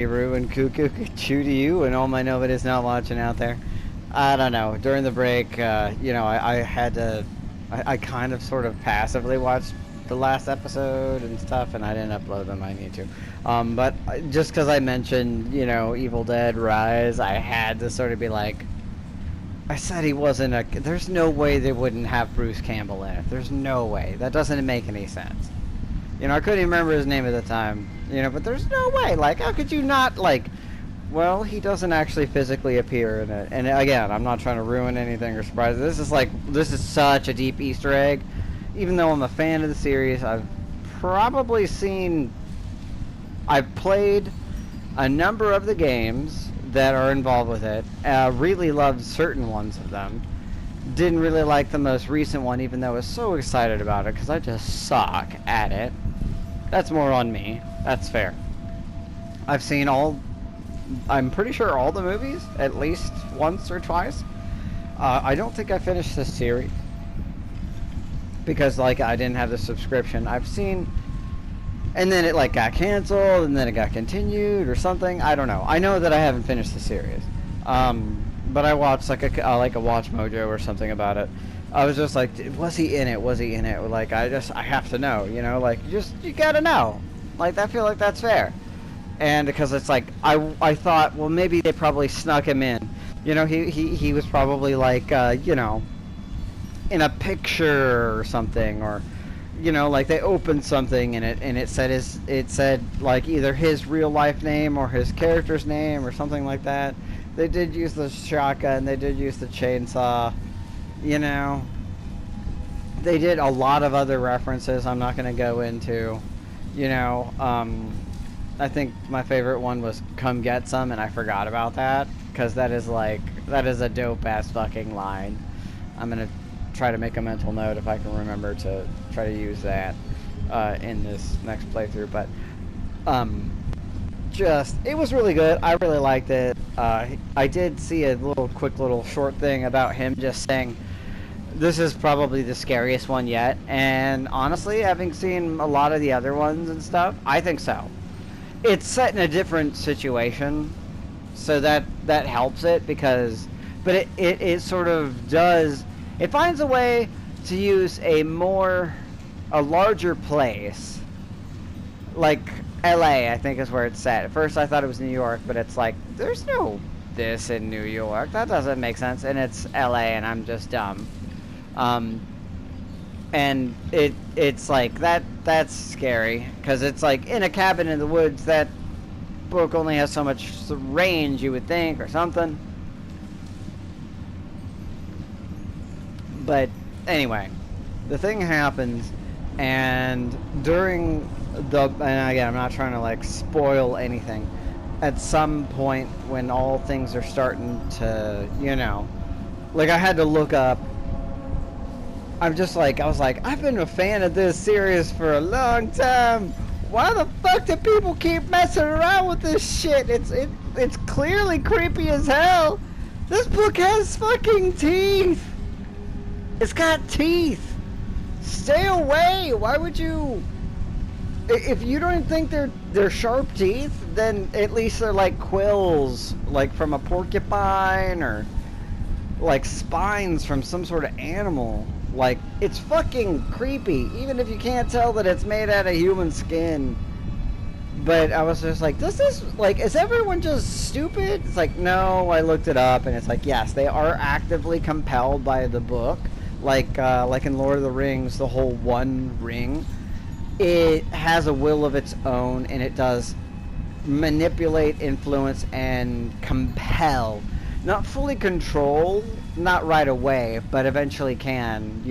Roo and Cuckoo Chew to you and all my nobody's not watching out there. I don't know. During the break, I had to. I kind of sort of passively watched the last episode and stuff, and I didn't upload them. I need to. But just because I mentioned, Evil Dead Rise, I had to sort of be like, I said he wasn't a. There's no way they wouldn't have Bruce Campbell in it. There's no way. That doesn't make any sense. I couldn't even remember his name at the time. But there's no way. Like, how could you not, like... Well, he doesn't actually physically appear in it. And again, I'm not trying to ruin anything or surprise. This is such a deep Easter egg. Even though I'm a fan of the series, I've played a number of the games that are involved with it. Really loved certain ones of them. Didn't really like the most recent one, even though I was so excited about it, because I just suck at it. That's more on me. That's fair. I've seen I'm pretty sure all the movies, at least once or twice. I don't think I finished this series, because, I didn't have the subscription. I've seen... And then it, got canceled, and then it got continued, or something. I don't know. I know that I haven't finished the series. But I watched, a Watch Mojo or something about it. I was just like, was he in it? Was he in it? I have to know, you gotta know. I feel like that's fair. And because it's I thought, well, maybe they probably snuck him in. He was probably in a picture or something, or, they opened something in it, and it said either his real life name or his character's name or something like that. They did use the shotgun, they did use the chainsaw, They did a lot of other references I'm not going to go into, I think my favorite one was "Come Get Some," and I forgot about that, because that is a dope-ass fucking line. I'm going to try to make a mental note if I can remember to try to use that in this next playthrough, but it was really good. I really liked it. I did see a quick little short thing about him just saying, this is probably the scariest one yet, and honestly, having seen a lot of the other ones and stuff, I think so. It's set in a different situation, so that helps it, but it sort of does, it finds a way to use a larger place, like LA, I think is where it's set. At first I thought it was New York, but it's there's no this in New York. That doesn't make sense, and it's LA, and I'm just dumb. And it's that's scary, because it's in a cabin in the woods. That book only has so much range, you would think, or something. But anyway, the thing happens, and during and again, I'm not trying to spoil anything, at some point when all things are starting to, I had to look up. I was I've been a fan of this series for a long time. Why the fuck do people keep messing around with this shit? It's clearly creepy as hell. This book has fucking teeth. It's got teeth. Stay away. Why would you? If you don't think they're sharp teeth, then at least they're quills, from a porcupine, or spines from some sort of animal. It's fucking creepy, even if you can't tell that it's made out of human skin. But I was just this is, is everyone just stupid? It's no, I looked it up, and it's yes, they are actively compelled by the book. Like in Lord of the Rings, the whole One Ring. It has a will of its own, and it does manipulate, influence, and compel. Not fully control, not right away, but eventually can,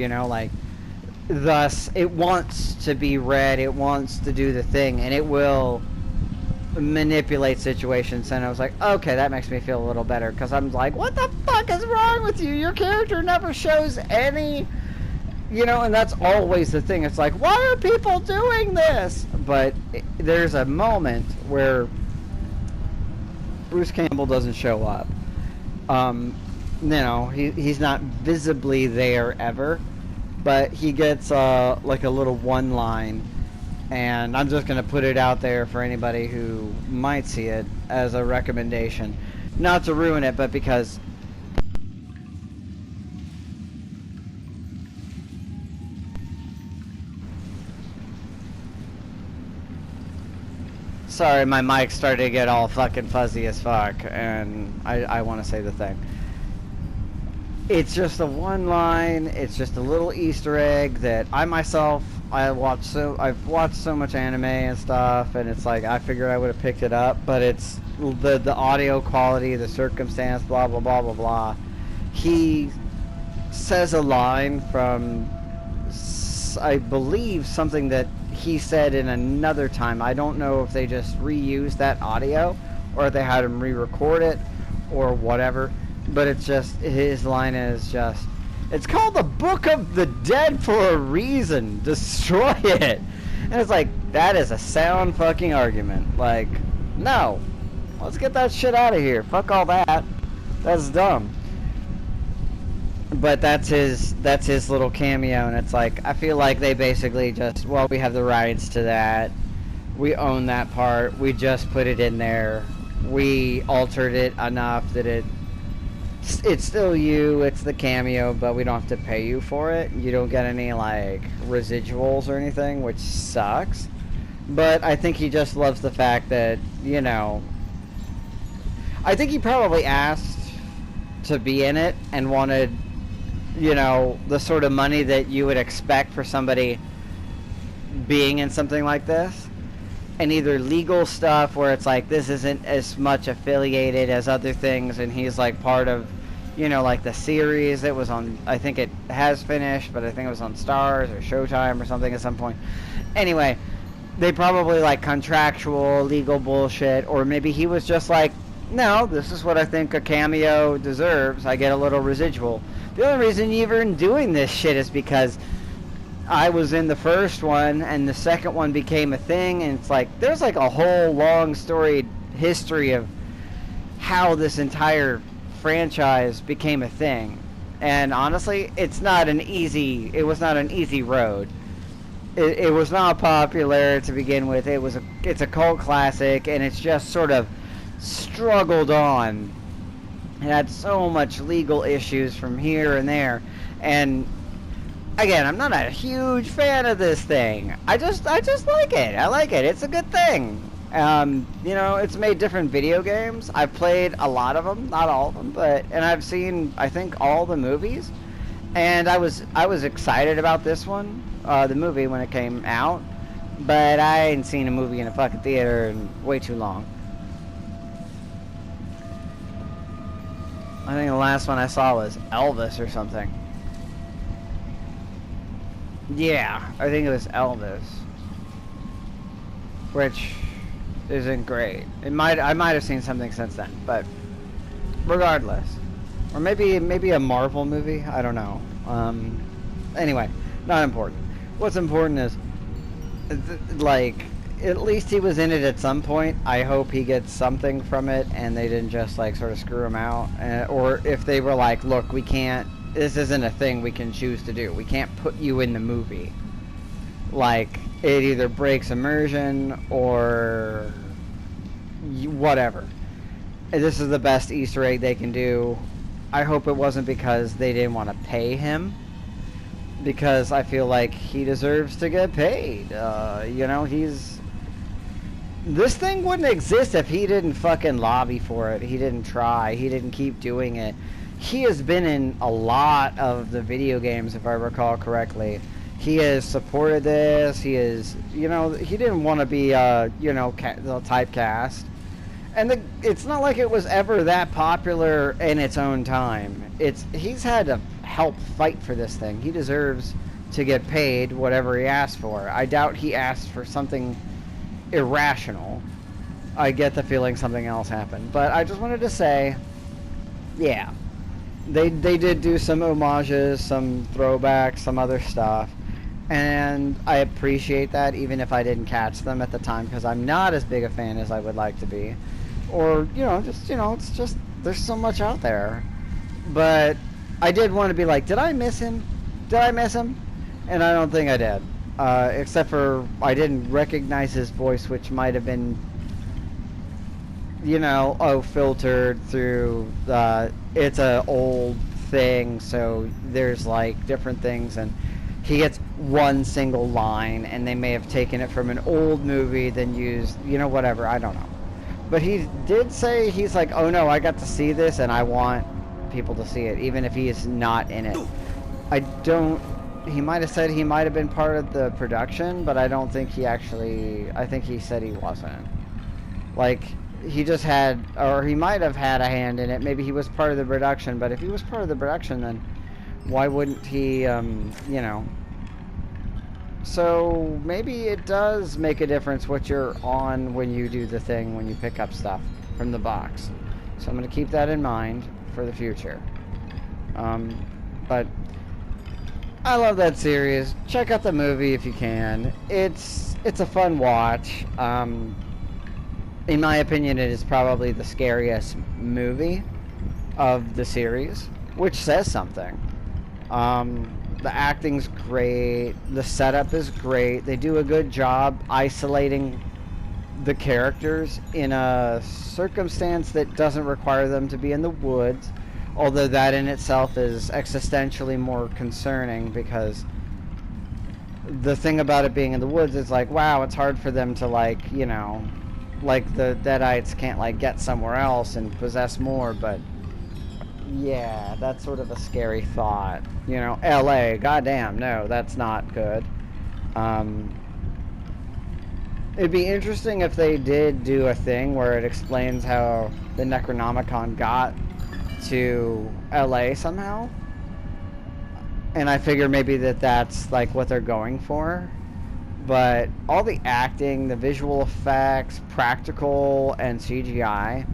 thus, it wants to be read, it wants to do the thing, and it will manipulate situations. And I was okay, that makes me feel a little better, because I'm what the fuck is wrong with you? Your character never shows any, and that's always the thing. It's why are people doing this? But there's a moment where Bruce Campbell doesn't show up. He's not visibly there ever, but he gets a little one line, And I'm just going to put it out there for anybody who might see it as a recommendation. Not to ruin it, but because... Sorry, my mic started to get all fucking fuzzy as fuck, and I want to say the thing. It's just a one line, it's just a little Easter egg that I've watched so much anime and stuff, and it's like I figured I would have picked it up, but it's the audio quality, the circumstance, blah blah blah blah blah. He says a line from, I believe, something that he said in another time. I don't know if they just reused that audio or if they had him re-record it or whatever, but it's just, his line is just, it's called the Book of the Dead for a reason. Destroy it. And it's like, that is a sound fucking argument. Like, no. Let's get that shit out of here. Fuck all that. That's dumb. But that's his little cameo, and it's like, I feel like they basically just, well, we have the rights to that. We own that part. We just put it in there. We altered it enough that it's still you, it's the cameo, but we don't have to pay you for it. You don't get any, like, residuals or anything, which sucks. But I think he just loves the fact that, you know, I think he probably asked to be in it and wanted, you know, the sort of money that you would expect for somebody being in something like this. And either legal stuff where it's like, this isn't as much affiliated as other things, and he's like part of, you know, like the series that was on, I think it has finished, but I think it was on Stars or Showtime or something at some point. Anyway, they probably like contractual, legal bullshit, or maybe he was just like, no, this is what I think a cameo deserves. I get a little residual. The only reason you're even doing this shit is because I was in the first one, and the second one became a thing, and it's like, there's like a whole long storied history of how this entire franchise became a thing. And honestly, it was not an easy road. It was not popular to begin with. It's a cult classic, and it's just sort of struggled on. It had so much legal issues from here and there, and again, I'm not a huge fan of this thing. I just like it. I like it. It's a good thing. You know, it's made different video games. I've played a lot of them, not all of them, and I've seen, I think, all the movies. And I was excited about this one, the movie, when it came out, but I hadn't seen a movie in a fucking theater in way too long. I think the last one I saw was Elvis or something. Yeah, I think it was Elvis, which isn't great. I might have seen something since then, but regardless, or maybe a Marvel movie. I don't know. Anyway, not important. What's important is, like, at least he was in it at some point. I hope he gets something from it, and they didn't just like sort of screw him out, or if they were like, look, we can't. This isn't a thing we can choose to do. We can't put you in the movie. Like, it either breaks immersion or whatever. This is the best Easter egg they can do. I hope it wasn't because they didn't want to pay him, because I feel like he deserves to get paid. You know, this thing wouldn't exist if he didn't fucking lobby for it. He didn't try. He didn't keep doing it. He has been in a lot of the video games, if I recall correctly. He has supported this. He is, you know, he didn't want to be, you know, the typecast. And it's not like it was ever that popular in its own time. He's had to help fight for this thing. He deserves to get paid whatever he asked for. I doubt he asked for something irrational. I get the feeling something else happened. But I just wanted to say, yeah. They did do some homages, some throwbacks, some other stuff, and I appreciate that, even if I didn't catch them at the time, because I'm not as big a fan as I would like to be, or it's just there's so much out there. But I did want to be like, did I miss him? And I don't think I did. except for I didn't recognize his voice, which might have been, filtered through it's a old thing, so there's like different things, and he gets one single line, and they may have taken it from an old movie, then used, whatever, I don't know. But he did say, he's like, oh no, I got to see this, and I want people to see it, even if he is not in it. I don't, he might have said he might have been part of the production, but I don't think he actually, I think he said he wasn't. Like, he just had, or he might have had a hand in it. Maybe he was part of the production, but if he was part of the production, then why wouldn't he, So maybe it does make a difference what you're on when you do the thing, when you pick up stuff from the box. So I'm going to keep that in mind for the future. But I love that series. Check out the movie if you can. It's a fun watch. In my opinion, it is probably the scariest movie of the series, which says something. The acting's great. The setup is great. They do a good job isolating the characters in a circumstance that doesn't require them to be in the woods, although that in itself is existentially more concerning, because the thing about it being in the woods is like, wow, it's hard for them to like the Deadites can't like get somewhere else and possess more, but yeah, that's sort of a scary thought. LA, goddamn, no, that's not good. It'd be interesting if they did do a thing where it explains how the Necronomicon got to LA somehow. And I figure maybe that's like what they're going for. But all the acting, the visual effects, practical, and CGI,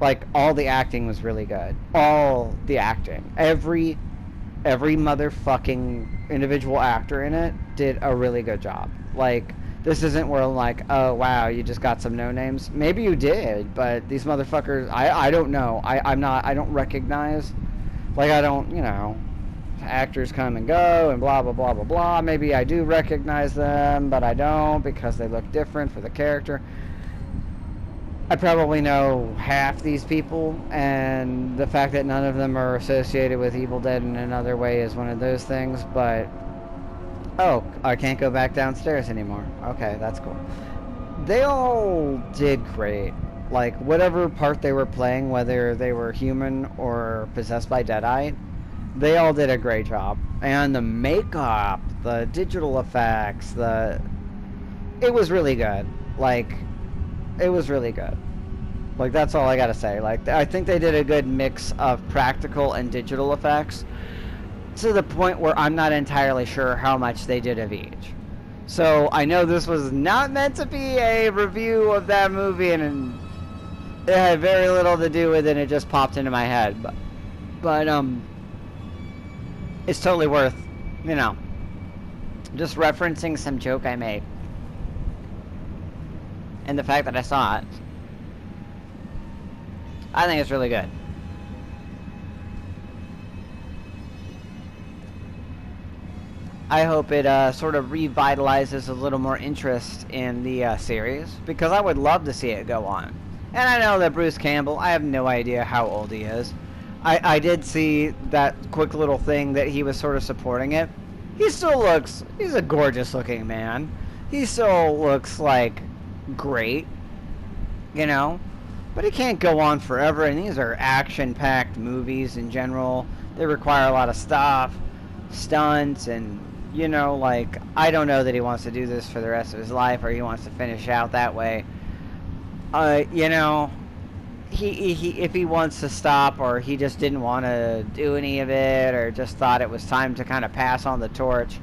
like, all the acting was really good. All the acting. Every motherfucking individual actor in it did a really good job. Like, this isn't where I'm like, oh, wow, you just got some no-names. Maybe you did, but these motherfuckers, I don't know. I don't recognize, like, I don't, actors come and go and blah, blah, blah, blah, blah. Maybe I do recognize them, but I don't because they look different for the character. I probably know half these people, and the fact that none of them are associated with Evil Dead in another way is one of those things, but oh, I can't go back downstairs anymore. Okay, that's cool. They all did great. Like, whatever part they were playing, whether they were human or possessed by Deadite, they all did a great job. And the makeup, the digital effects, it was really good. Like, it was really good. Like, that's all I gotta say. Like, I think they did a good mix of practical and digital effects, to the point where I'm not entirely sure how much they did of each. So I know this was not meant to be a review of that movie, and it had very little to do with it. It just popped into my head, but it's totally worth, just referencing some joke I made, and the fact that I saw it. I think it's really good. I hope it sort of revitalizes a little more interest in the series, because I would love to see it go on. And I know that Bruce Campbell, I have no idea how old he is. I did see that quick little thing that he was sort of supporting it. He's a gorgeous looking man. He still looks like great, but he can't go on forever, and these are action-packed movies in general. They require a lot of stuff, stunts, and I don't know that he wants to do this for the rest of his life, or he wants to finish out that way. He if he wants to stop, or he just didn't want to do any of it, or just thought it was time to kind of pass on the torch.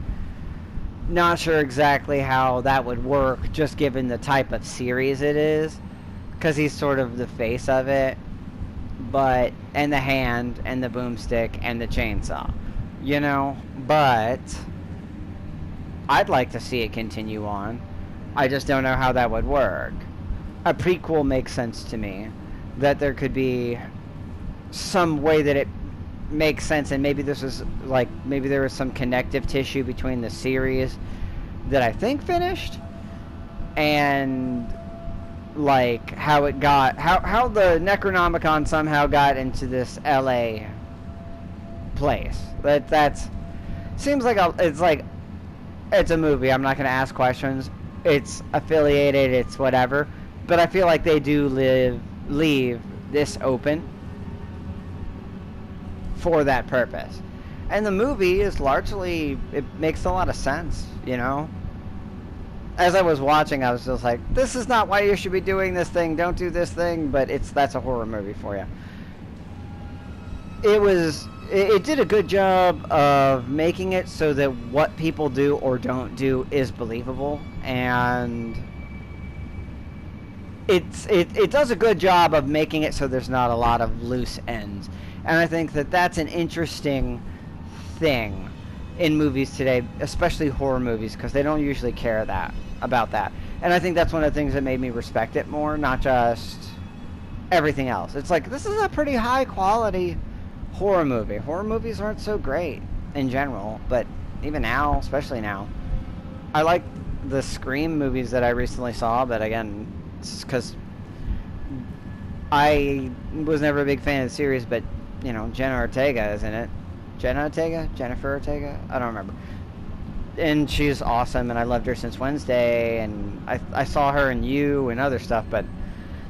Not sure exactly how that would work, just given the type of series it is, because he's sort of the face of it, and the hand, and the boomstick, and the chainsaw, but I'd like to see it continue on. I just don't know how that would work. A prequel makes sense to me, that there could be some way that it makes sense, and maybe this is maybe there was some connective tissue between the series that I think finished, and like how it got, how the Necronomicon somehow got into this LA place. That's seems like it's a movie. I'm not going to ask questions. It's affiliated, it's whatever, but I feel like they do leave this open for that purpose. And the movie is largely, it makes a lot of sense, you know? As I was watching, I was just like, this is not why you should be doing this thing, don't do this thing, but that's a horror movie for you. It did a good job of making it so that what people do or don't do is believable, and it does a good job of making it so there's not a lot of loose ends. And I think that that's an interesting thing in movies today, especially horror movies, because they don't usually care about that. And I think that's one of the things that made me respect it more, not just everything else. It's like, this is a pretty high quality horror movie. Horror movies aren't so great in general, but even now, especially now, I like the Scream movies that I recently saw, but again, it's because I was never a big fan of the series, but, you know, Jenna Ortega is in it. Jennifer Ortega? I don't remember. And she's awesome, and I loved her since Wednesday, and I saw her in You and other stuff, but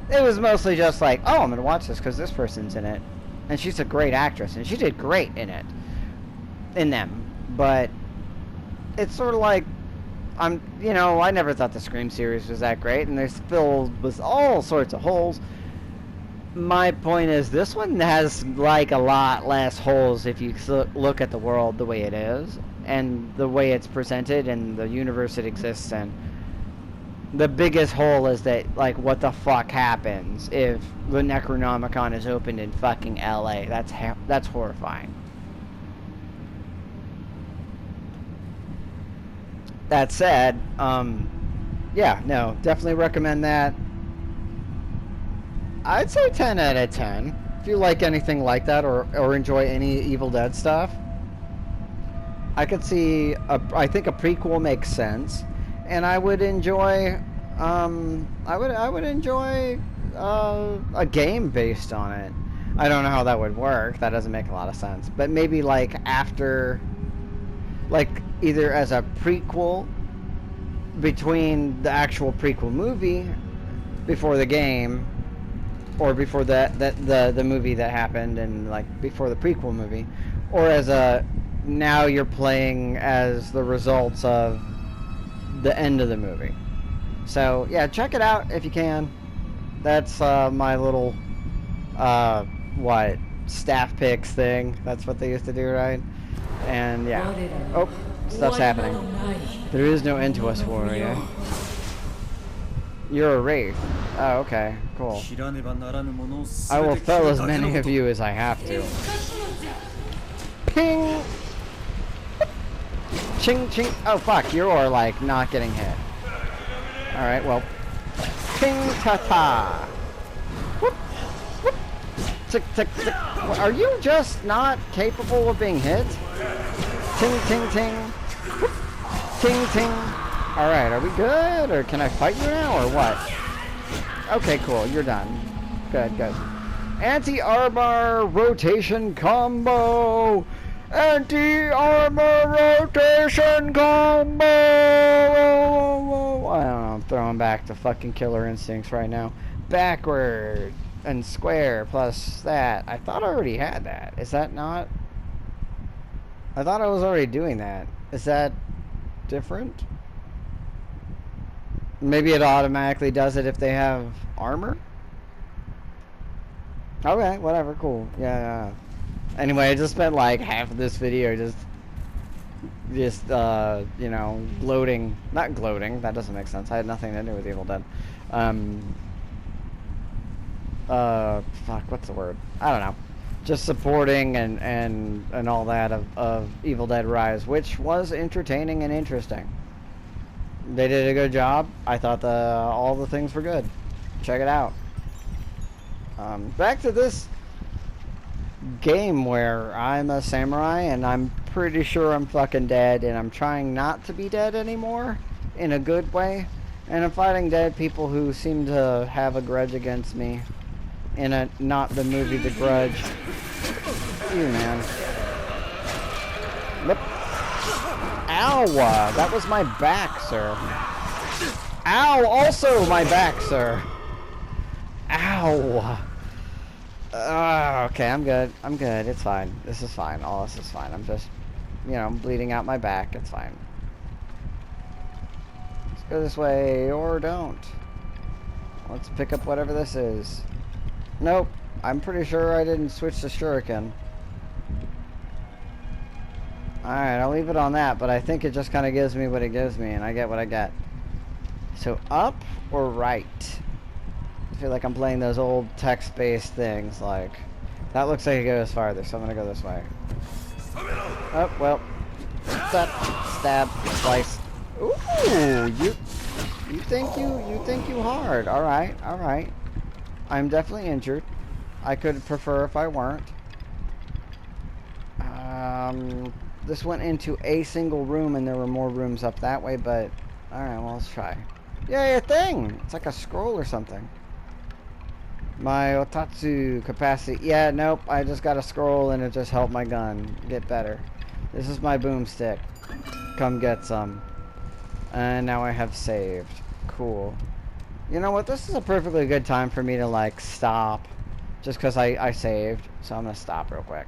it was mostly just like, oh, I'm going to watch this because this person's in it. And she's a great actress, and she did great in them. But it's sort of like, I never thought the Scream series was that great, and they're filled with all sorts of holes. My point is, this one has like a lot less holes if you look at the world the way it is, and the way it's presented, and the universe it exists in. The biggest hole is that, like, what the fuck happens if the Necronomicon is opened in fucking LA? That's horrifying. That said, yeah, no, definitely recommend that. I'd say 10 out of 10. If you like anything like that, or enjoy any Evil Dead stuff, I could see, I think a prequel makes sense. And I would enjoy, I would enjoy a game based on it. I don't know how that would work. That doesn't make a lot of sense. But maybe like after, like either as a prequel between the actual prequel movie before the game, or before the movie that happened, and like before the prequel movie, or as a now you're playing as the results of the end of the movie. So yeah, check it out if you can. That's my little staff picks thing. That's what they used to do, right? And yeah. Oh, stuff's happening. There is no end to us, warrior. You're a wraith. Oh, okay, cool. I will fell as many of you as I have to. Ping! Ching, ching. Oh, fuck, you're like not getting hit. Alright, well. Ping, ta-ta. Whoop, whoop. Tick, tick, tick. Are you just not capable of being hit? Ting, ting, ting. Whoop. Ting, ting. Alright, are we good? Or can I fight you now, or what? Okay, cool, you're done. Good, good. Anti-armor rotation combo! Anti-armor rotation combo! I don't know, I'm throwing back to fucking Killer Instincts right now. Backward and square plus that. I thought I already had that. Is that not? I thought I was already doing that. Is that different? Maybe it automatically does it if they have armor? Okay, whatever, cool. Yeah. Anyway, I just spent like half of this video just you know, gloating. Not gloating, that doesn't make sense. I had nothing to do with Evil Dead. Fuck, what's the word? I don't know. Just supporting and all that of Evil Dead Rise, which was entertaining and interesting. They did a good job. I thought all the things were good. Check it out. Back to this game where I'm a samurai and I'm pretty sure I'm fucking dead, and I'm trying not to be dead anymore, in a good way. And I'm fighting dead people who seem to have a grudge against me, in a not the movie The Grudge. You man. Yep. Ow! That was my back, sir. Ow! Also my back, sir. Ow! Okay, I'm good. I'm good. It's fine. This is fine. All this is fine. I'm just, you know, bleeding out my back. It's fine. Let's go this way, or don't. Let's pick up whatever this is. Nope. I'm pretty sure I didn't switch to shuriken. Alright, I'll leave it on that, but I think it just kind of gives me what it gives me, and I get what I get. So, up or right? I feel like I'm playing those old text-based things, like... That looks like it goes farther, so I'm gonna go this way. Oh, well. Step, stab, slice. Ooh, you think you hard. Alright, alright. I'm definitely injured. I could prefer if I weren't. This went into a single room, and there were more rooms up that way, but... Alright, well, let's try. Yay, a thing! It's like a scroll or something. My Otatsu capacity... Yeah, nope, I just got a scroll, and it just helped my gun get better. This is my boomstick. Come get some. And now I have saved. Cool. You know what? This is a perfectly good time for me to, like, stop. Just because I saved. So I'm going to stop real quick.